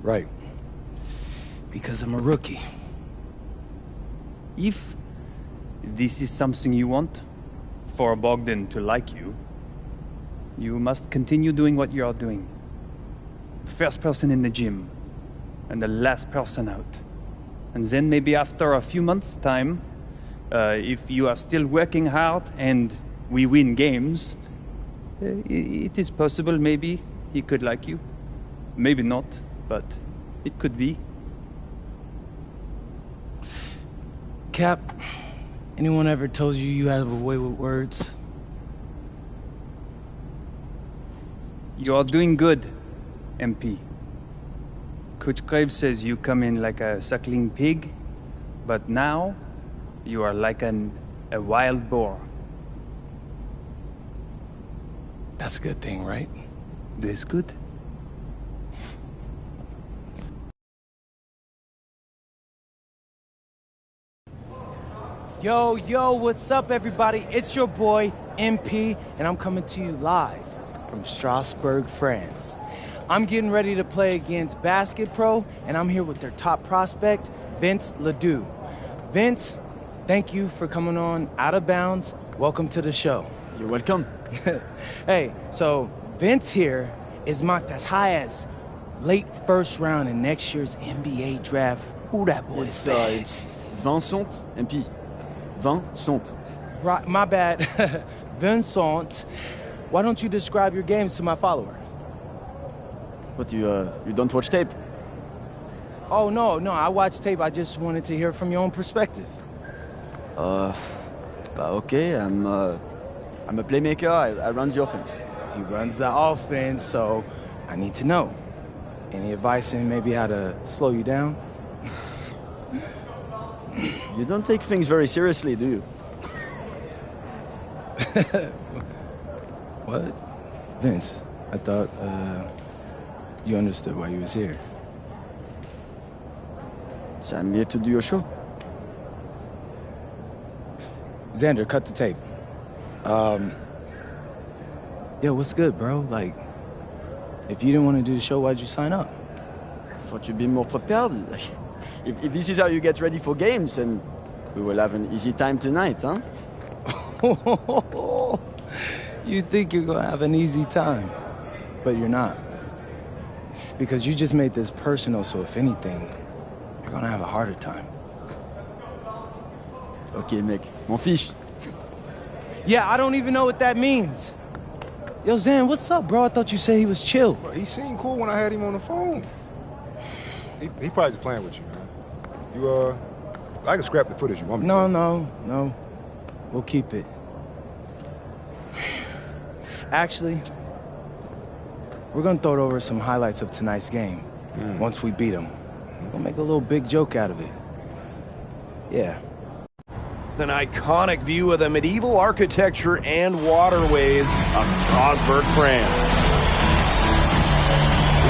Right. Because I'm a rookie. If this is something you want, for Bogdan to like you, you must continue doing what you are doing. First person in the gym, and the last person out. And then maybe after a few months' time, if you are still working hard and we win games, it is possible maybe he could like you. Maybe not, but it could be. Cap, anyone ever told you you have a way with words? You are doing good, MP. Coach Graves says you come in like a suckling pig, but now you are like a wild boar. That's a good thing, right? That's good. Yo, what's up, everybody? It's your boy, MP, and I'm coming to you live from Strasbourg, France. I'm getting ready to play against Basket Pro, and I'm here with their top prospect, Vince Ledoux. Vince, thank you for coming on Out of Bounds. Welcome to the show. You're welcome. Hey, so Vince here is mocked as high as late first round in next year's NBA draft. Ooh, that boy is bad. It's Vincent, MP. Vincent. Right, my bad. Vincent, why don't you describe your games to my follower? What, you don't watch tape? Oh, no, I watch tape. I just wanted to hear from your own perspective. Okay, I'm a playmaker. I run the offense. He runs the offense, so I need to know. Any advice in maybe how to slow you down? You don't take things very seriously, do you? What? Vince, I thought, you understood why you was here. So I'm here to do your show. Xander, cut the tape. Yo, what's good, bro? Like, if you didn't want to do the show, why'd you sign up? I thought you'd be more prepared. If this is how you get ready for games, then we will have an easy time tonight, huh? You think you're gonna have an easy time, but you're not. Because you just made this personal, so if anything, you're gonna have a harder time. Okay, mec. M'en fiche. Yeah, I don't even know what that means. Yo, Zan, what's up, bro? I thought you said he was chill. Well, he seemed cool when I had him on the phone. He probably just playing with you, man. I can scrap the footage you want me to. No. We'll keep it. Actually, we're gonna throw over some highlights of tonight's game. Once we beat them. We'll make a little big joke out of it. Yeah. An iconic view of the medieval architecture and waterways of Strasbourg, France.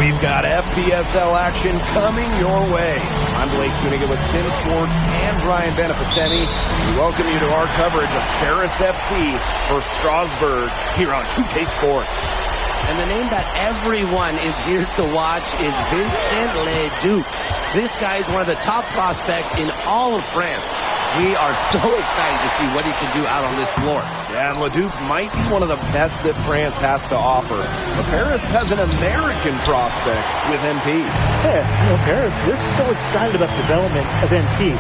We've got FPSL action coming your way. I'm Blake Zuniga with Tim Schwartz and Brian Beneficenti. We welcome you to our coverage of Paris FC for Strasbourg here on 2K Sports. And the name that everyone is here to watch is Vincent Ledoux. This guy is one of the top prospects in all of France. We are so excited to see what he can do out on this floor. Yeah, and Ledoux might be one of the best that France has to offer. But Paris has an American prospect with MP. Yeah, Paris, they're so excited about the development of MP.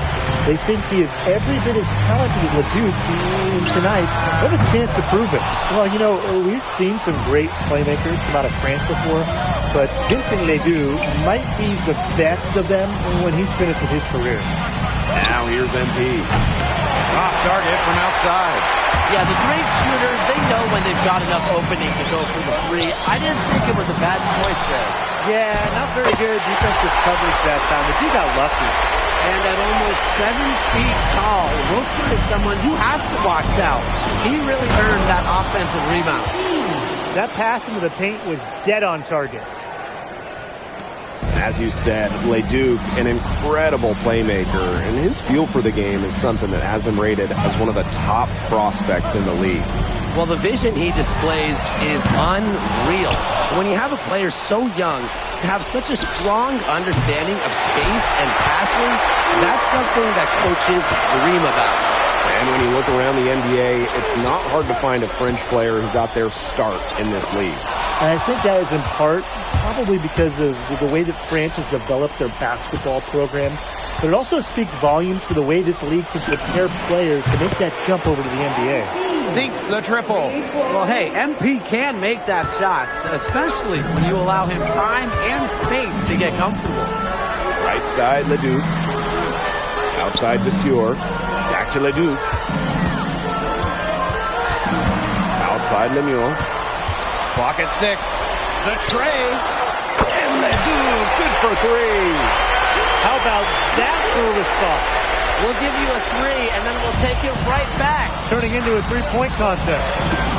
They think he is every bit as talented as Ledoux tonight. They have a chance to prove it. Well, we've seen some great playmakers come out of France before, but Vincent Ledoux might be the best of them when he's finished with his career. Now here's MP. Off target from outside. Yeah, the great shooters, they know when they've got enough opening to go for the three. I didn't think it was a bad choice there. Yeah, not very good defensive coverage that time, but he got lucky. And at almost 7 feet tall, Wilford is someone who has to box out. He really earned that offensive rebound. That pass into the paint was dead on target. As you said, Ledoux, an incredible playmaker, and his feel for the game is something that has him rated as one of the top prospects in the league. Well, the vision he displays is unreal. When you have a player so young, to have such a strong understanding of space and passing, that's something that coaches dream about. And when you look around the NBA, it's not hard to find a French player who got their start in this league. And I think that is in part probably because of the way that France has developed their basketball program. But it also speaks volumes for the way this league can prepare players to make that jump over to the NBA. Sinks the triple. Well, hey, MP can make that shot, especially when you allow him time and space to get comfortable. Right side, Leduc. Outside, Vasseur. Back to Leduc. Outside, Lemieux. Clock at 6. The tray. And Leduc, good for 3. How about that for a response? We'll give you a 3, and then we'll take it right back. Turning into a three-point contest.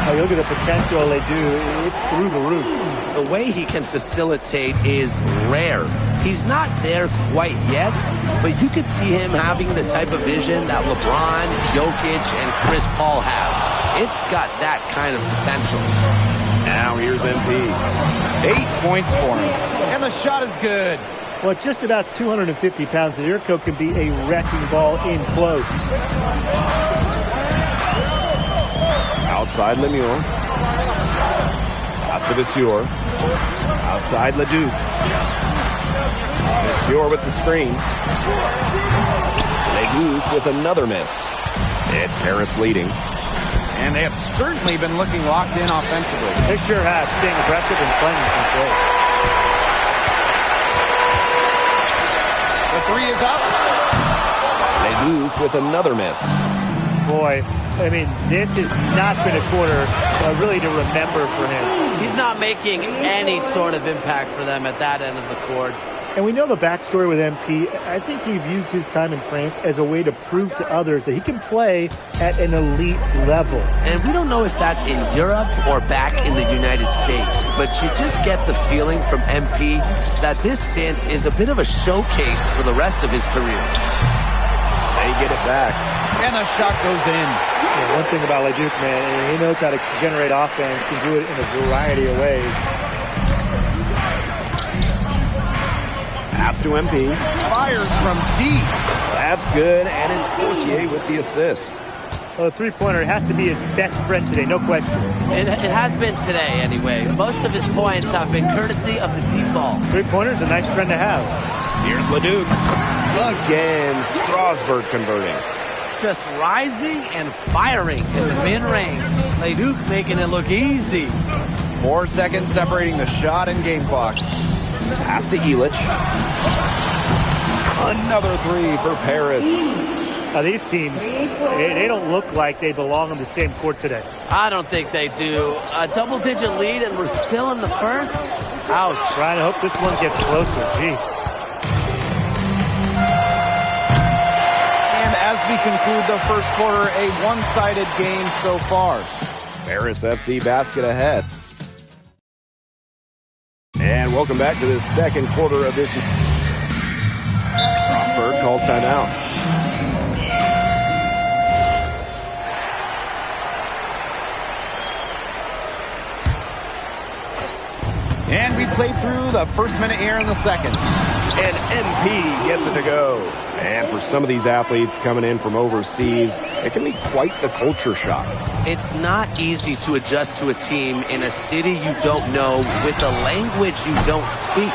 Oh, look at the potential they do. It's through the roof. The way he can facilitate is rare. He's not there quite yet, but you could see him having the type of vision that LeBron, Jokic, and Chris Paul have. It's got that kind of potential. Now here's MP. 8 points for him. And the shot is good. Well, at just about 250 pounds, Irko can be a wrecking ball in close. Outside Lemieux. Pass to Vasseur. Outside Leduc. Vasseur with the screen. Leduc with another miss. It's Paris leading. And they have certainly been looking locked in offensively. They sure have, staying aggressive and playing in control. The 3 is up. Leduc with another miss. Boy, I mean, this has not been a quarter really to remember for him. He's not making any sort of impact for them at that end of the court. And we know the backstory with MP. I think he views his time in France as a way to prove to others that he can play at an elite level. And we don't know if that's in Europe or back in the United States, but you just get the feeling from MP that this stint is a bit of a showcase for the rest of his career. They get it back. And the shot goes in. Yeah, one thing about Leduc, man, he knows how to generate offense, can do it in a variety of ways. Pass to MP. Fires from deep. That's good, and it's Portier with the assist. Well, the three-pointer has to be his best friend today, no question. It has been today, anyway. Most of his points have been courtesy of the deep ball. Three-pointer's a nice friend to have. Here's Leduc. Again, Strasburg converting. Just rising and firing in the mid-range. Leduc making it look easy. 4 seconds separating the shot and game clocks. Pass to Illich. Another 3 for Paris. Now these teams, they don't look like they belong on the same court today. I don't think they do. A double-digit lead and we're still in the first? Ouch. Trying to hope this one gets closer. Jeez. And as we conclude the first quarter, a one-sided game so far. Paris FC basket ahead. And welcome back to the second quarter of this. Strasburg calls timeout. And we played through the first minute here in the second. And MP gets it to go. And for some of these athletes coming in from overseas, it can be quite the culture shock. It's not easy to adjust to a team in a city you don't know with a language you don't speak.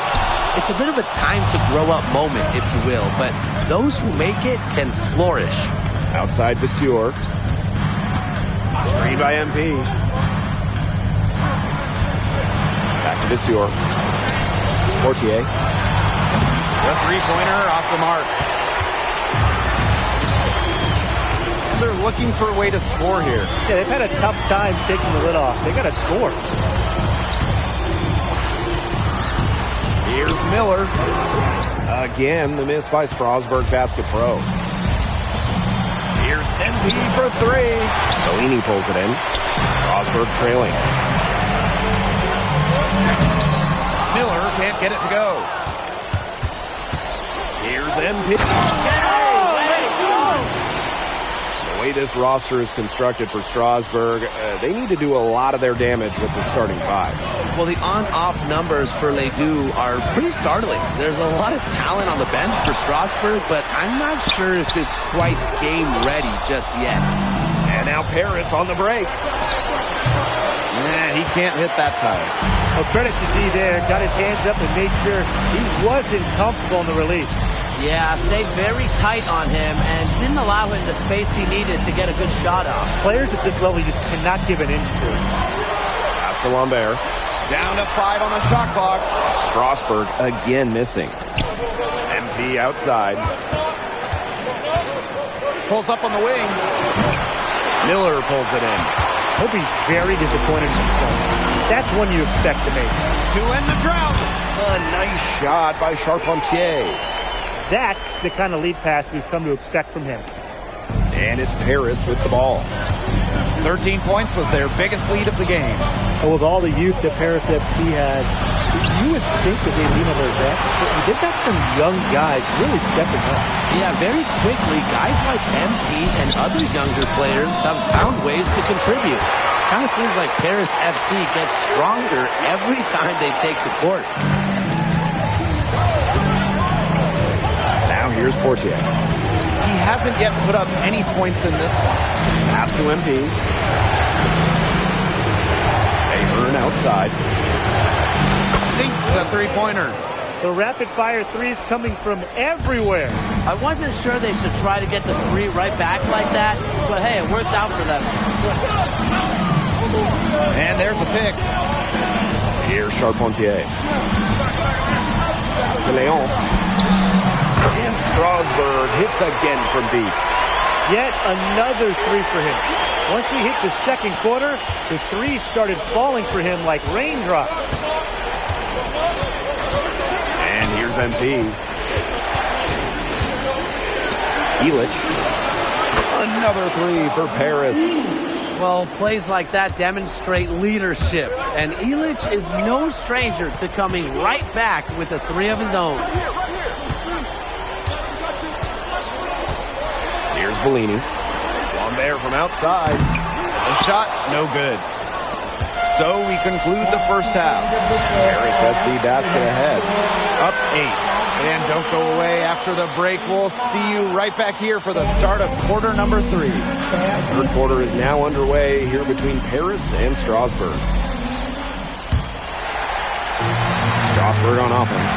It's a bit of a time to grow up moment, if you will, but those who make it can flourish. Outside Vasseur. Screen by MP. Back to Vasseur. Portier. The three-pointer off the mark. They're looking for a way to score here. Yeah, they've had a tough time taking the lid off. They got to score. Here's Miller. Again, the miss by Strasburg Basket Pro. Here's MP for 3. Bellini pulls it in. Strasburg trailing. Miller can't get it to go. Here's MP. The way this roster is constructed for Strasburg, they need to do a lot of their damage with the starting five. Well, the on-off numbers for Ledoux are pretty startling. There's a lot of talent on the bench for Strasburg, but I'm not sure if it's quite game ready just yet. And now Paris on the break. He can't hit that time. Well, credit to D there. Got his hands up and made sure he wasn't comfortable in the release. Yeah, stayed very tight on him and didn't allow him the space he needed to get a good shot off. Players at this level, you just cannot give an inch to. Pass to Lambert. Down to 5 on the shot clock. Strasburg again missing. MP outside. Pulls up on the wing. Miller pulls it in. He'll be very disappointed in himself. That's one you expect to make. To end the drought. A nice shot by Charpentier. That's the kind of lead pass we've come to expect from him. And it's Paris with the ball. 13 points was their biggest lead of the game. Well, with all the youth that Paris FC has, you would think that they lean on their vets, but they've got some young guys really stepping up. Yeah, very quickly, guys like MP and other younger players have found ways to contribute. Kind of seems like Paris FC gets stronger every time they take the court. Now here's Portier. He hasn't yet put up any points in this one. Pass to MP. They earn outside. Sinks a three-pointer. The rapid-fire threes coming from everywhere. I wasn't sure they should try to get the three right back like that, but hey, it worked out for them. And there's a pick. Here's Charpentier. Pass to Leon. And Strasburg hits again from deep. Yet another three for him. Once we hit the second quarter, the threes started falling for him like raindrops. And here's MP. Illich. Another three for Paris. Well, plays like that demonstrate leadership, and Illich is no stranger to coming right back with a three of his own. Here's Bellini. Lambert from outside. The shot, no good. So we conclude the first half. Paris FC basket ahead. Up 8. And don't go away after the break. We'll see you right back here for the start of quarter number 3. The third quarter is now underway here between Paris and Strasburg. Strasburg on offense.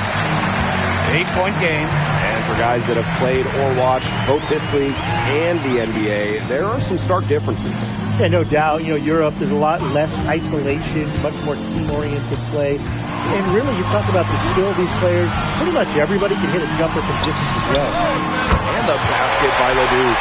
8-point game. And for guys that have played or watched both this league and the NBA, there are some stark differences. Yeah, no doubt. You know, Europe, there's a lot less isolation, much more team-oriented play. And really, you talk about the skill of these players, pretty much everybody can hit a jumper from distance as well. And the basket by Ledoux.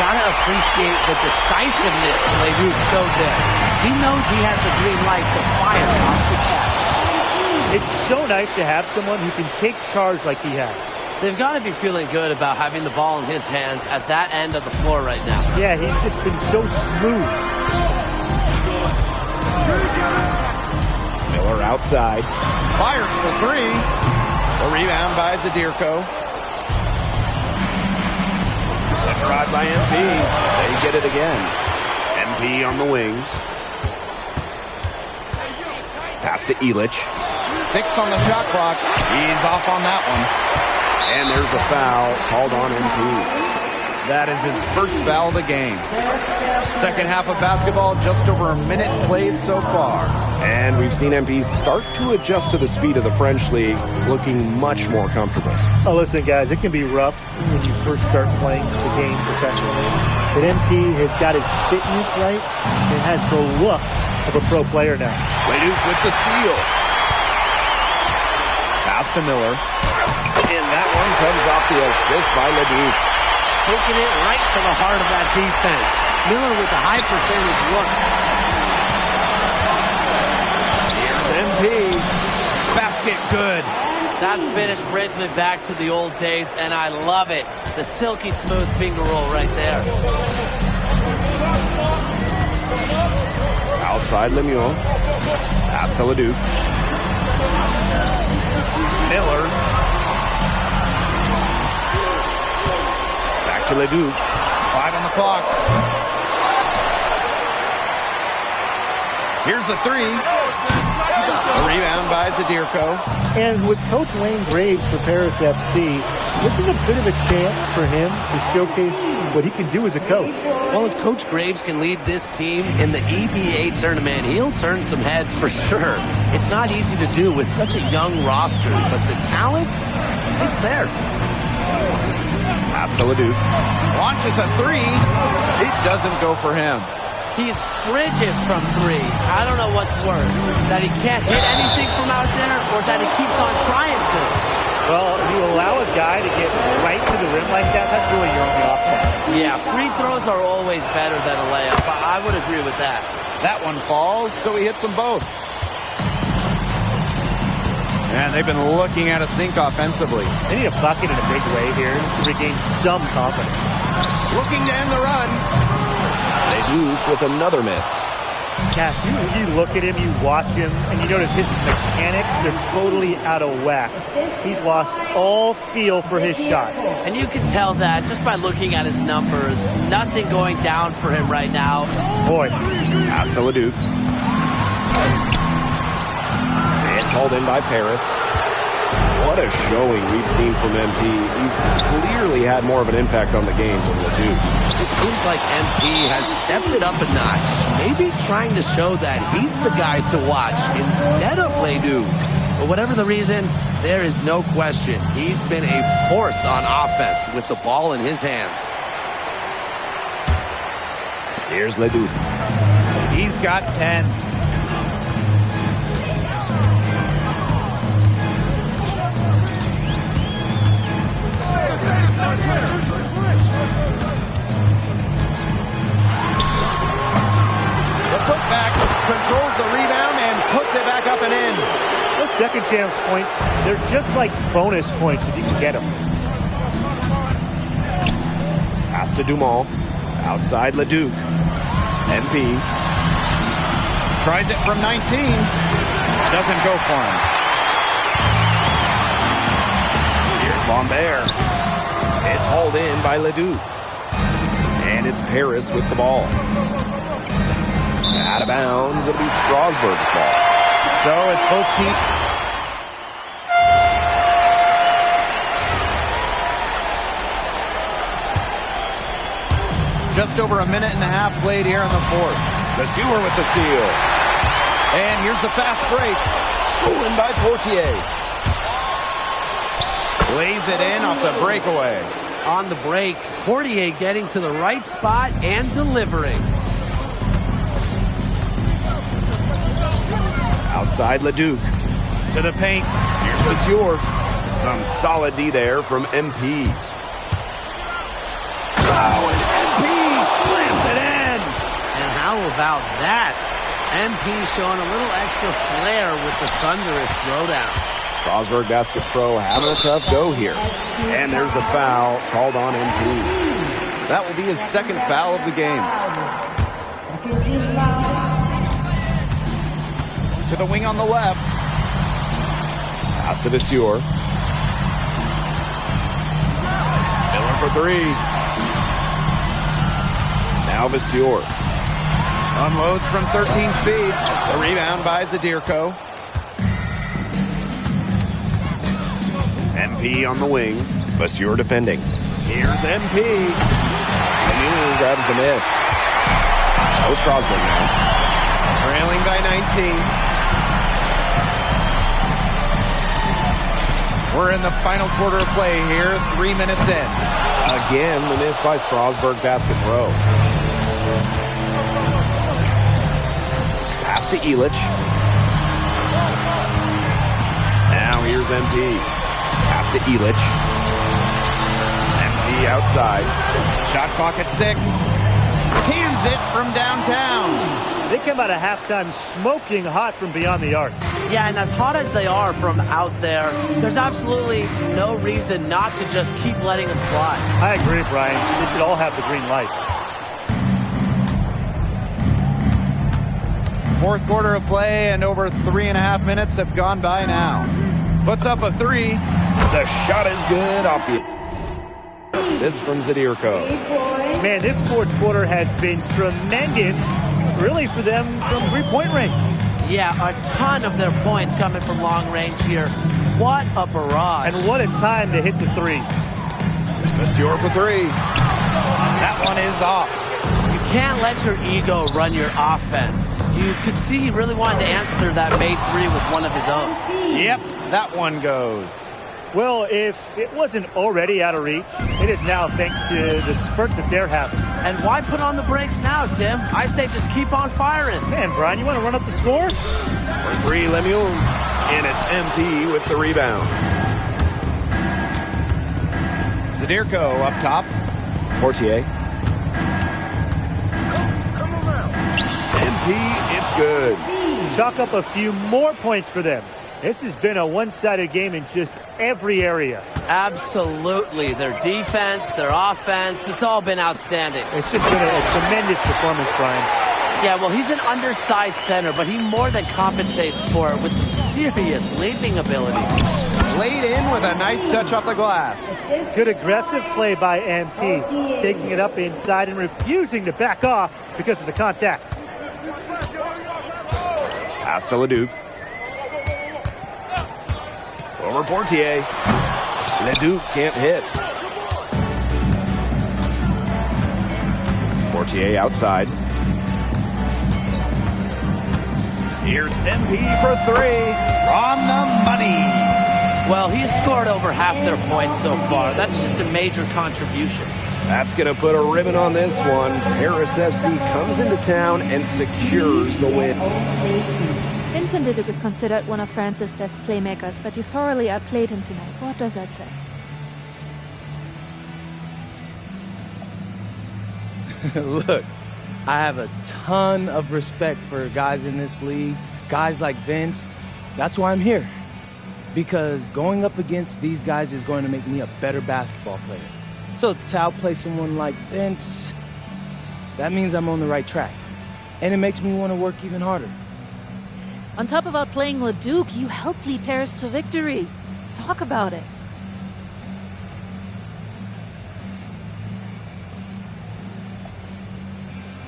Gotta appreciate the decisiveness Ledoux showed there. He knows he has the green light to fire off the catch. It's so nice to have someone who can take charge like he has. They've got to be feeling good about having the ball in his hands at that end of the floor right now. Yeah, he's just been so smooth. Miller outside. Fires for 3. The rebound by Zadirko. The drive by MP. They get it again. MP on the wing. Pass to Illich. 6 on the shot clock. He's off on that one. And there's a foul called on MP. That is his first foul of the game. Second half of basketball, just over a minute played so far. And we've seen MP start to adjust to the speed of the French league, looking much more comfortable. Oh, listen, guys, it can be rough when you first start playing the game professionally. But MP has got his fitness right and has the look of a pro player now. Ledoux with the steal. Pass to Miller. And that one comes off the assist by Ledoux. Taking it right to the heart of that defense. Miller with a high percentage look. Here's MP. Basket good. That finish brings me back to the old days, and I love it. The silky smooth finger roll right there. Outside Lemieux. Pass to Ledoux. Miller. Back to Ledoux. 5 on the clock. Here's the three. A rebound by Zadirko. And with Coach Wayne Graves for Paris FC, this is a bit of a chance for him to showcase what he can do as a coach. Well, if Coach Graves can lead this team in the EBA tournament, he'll turn some heads for sure. It's not easy to do with such a young roster, but the talent, it's there. Pass to Leduc. Launches a three. It doesn't go for him. He's frigid from three. I don't know what's worse, that he can't hit anything from out there or that he keeps on trying to. Well, you allow a guy to get right to the rim like that, that's really your only option. Yeah, free throws are always better than a layup. I would agree with that. That one falls, so he hits them both. And they've been looking at a sink offensively. They need a bucket in a big way here to regain some confidence. Looking to end the run. Leduc with another miss. Cash, you look at him, you watch him, and you notice his mechanics, they're totally out of whack. He's lost all feel for his shot. And you can tell that just by looking at his numbers. Nothing going down for him right now. Boy. Pass to Leduc. It's hauled in by Paris. What a showing we've seen from MP. He's clearly had more of an impact on the game than Leduc. It seems like MP has stepped it up a notch, maybe trying to show that he's the guy to watch instead of Leduc. But whatever the reason, there is no question he's been a force on offense with the ball in his hands. Here's Leduc. He's got 10. The putback controls the rebound and puts it back up and in. Those second chance points, they're just like bonus points if you can get them. Pass to Dumont. Outside Leduc. MP. Tries it from 19. Doesn't go for him. Here's Lambert. It's hauled in by Leduc. And it's Paris with the ball. Out of bounds, it'll be Strasburg's ball. So it's both teams. Just over a minute and a half played here in the fourth. The Sewer with the steal. And here's the fast break. Stolen by Portier. Lays it in off the breakaway. On the break, Portier getting to the right spot and delivering. Outside Leduc. To the paint. Here's the Sewer. Some solid D there from MP. Oh, and MP slams it in. And how about that? MP showing a little extra flair with the thunderous throwdown. Strasburg Basket Pro having a tough go here. And there's a foul called on MP. That will be his second foul of the game. To the wing on the left. Pass to the Sewer. Miller for three. Now Vasseur. Unloads from 13 feet. The rebound by Zadirko. MP on the wing. Vasseur defending. Here's MP. Lemieux grabs the miss. So Strasburg now. Trailing by 19. We're in the final quarter of play here, 3 minutes in. Again, the miss by Strasburg Basket Pro. Pass to Illich. Now here's MP. Pass to Illich. MP outside. Shot clock at 6. Cans it from downtown. They come out of halftime smoking hot from beyond the arc. Yeah, and as hot as they are from out there, there's absolutely no reason not to just keep letting them fly. I agree, Brian. They should all have the green light. Fourth quarter of play and over 3.5 minutes have gone by now. Puts up a 3. The shot is good off the assist from Zadirko. Man, this fourth quarter has been tremendous, really, for them from three-point range. Yeah, a ton of their points coming from long range here. What a barrage. And what a time to hit the threes. Monsieur for three. That one is off. You can't let your ego run your offense. You could see he really wanted to answer that made three with one of his own. Yep, that one goes. Well, if it wasn't already out of reach, it is now thanks to the spurt that they're having. And why put on the brakes now, Tim? I say just keep on firing. Man, Brian, you want to run up the score? For three, Lemuel. And it's MP with the rebound. Zadirko up top. Portier. MP, it's good. Chalk up a few more points for them. This has been a one-sided game in just every area. Absolutely. Their defense, their offense, it's all been outstanding. It's just been a tremendous performance, Brian. Yeah, well, he's an undersized center, but he more than compensates for it with some serious leaping ability. Laid in with a nice touch off the glass. Good aggressive play by MP, taking it up inside and refusing to back off because of the contact. Pass to Leduc. Over Portier. Leduc can't hit. Portier outside. Here's MP for three. On the money. Well, he's scored over half their points so far. That's just a major contribution. That's going to put a ribbon on this one. Paris FC comes into town and secures the win. Vincent Leduc is considered one of France's best playmakers, but you thoroughly outplayed him tonight. What does that say? Look, I have a ton of respect for guys in this league, guys like Vince. That's why I'm here. Because going up against these guys is going to make me a better basketball player. So to outplay someone like Vince, that means I'm on the right track. And it makes me want to work even harder. On top of outplaying Leduc, you helped lead Paris to victory. Talk about it.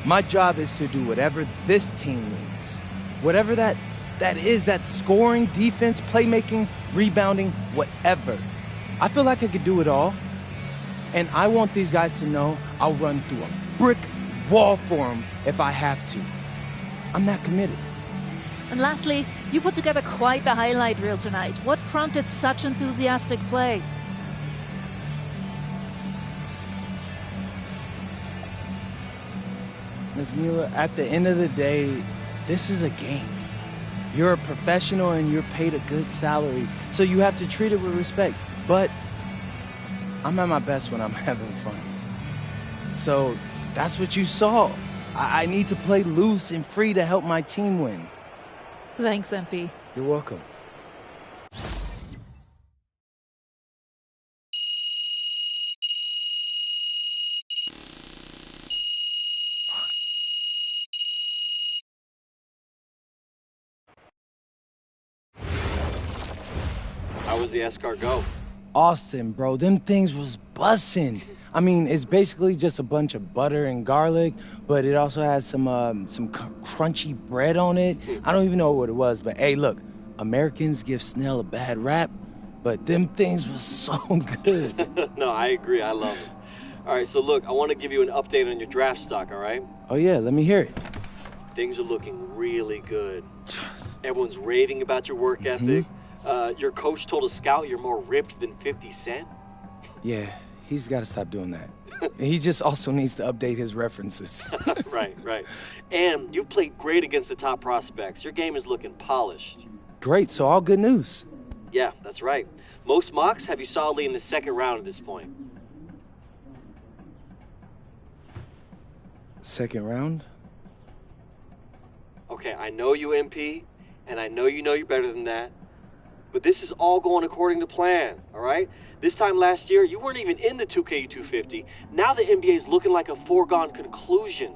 My job is to do whatever this team needs. Whatever that is, that scoring, defense, playmaking, rebounding, whatever. I feel like I could do it all. And I want these guys to know I'll run through a brick wall for them if I have to. I'm that committed. And lastly, you put together quite the highlight reel tonight. What prompted such enthusiastic play? Ms. Mueller, at the end of the day, this is a game. You're a professional and you're paid a good salary, so you have to treat it with respect. But I'm at my best when I'm having fun. So that's what you saw. I need to play loose and free to help my team win. Thanks, MP. You're welcome. How was the escargot? Austin, bro, them things was bussin'. I mean, it's basically just a bunch of butter and garlic, but it also has some crunchy bread on it. I don't even know what it was, but hey, look, Americans give Snell a bad rap, but them things was so good. No, I agree. I love it. All right, so look, I want to give you an update on your draft stock, all right? Oh, yeah, let me hear it. Things are looking really good. Everyone's raving about your work ethic. Your coach told a scout you're more ripped than 50 Cent. Yeah, he's got to stop doing that. He just also needs to update his references. Right. And you've played great against the top prospects. Your game is looking polished. Great, so all good news. Yeah, that's right. Most mocks have you solidly in the second round at this point. Second round? Okay, I know you, MP, and I know you're better than that. But this is all going according to plan, all right? This time last year, you weren't even in the 2K250. Now the NBA is looking like a foregone conclusion.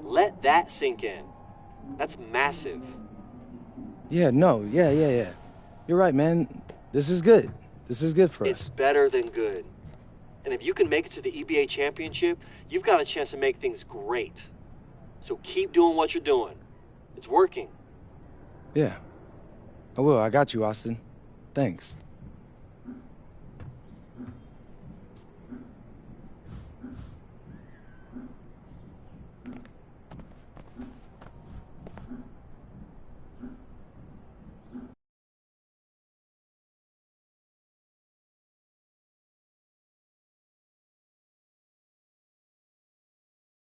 Let that sink in. That's massive. Yeah. You're right, man. This is good. This is good for us. It's better than good. And if you can make it to the EBA championship, you've got a chance to make things great. So keep doing what you're doing. It's working. Yeah. I will. I got you, Austin. Thanks.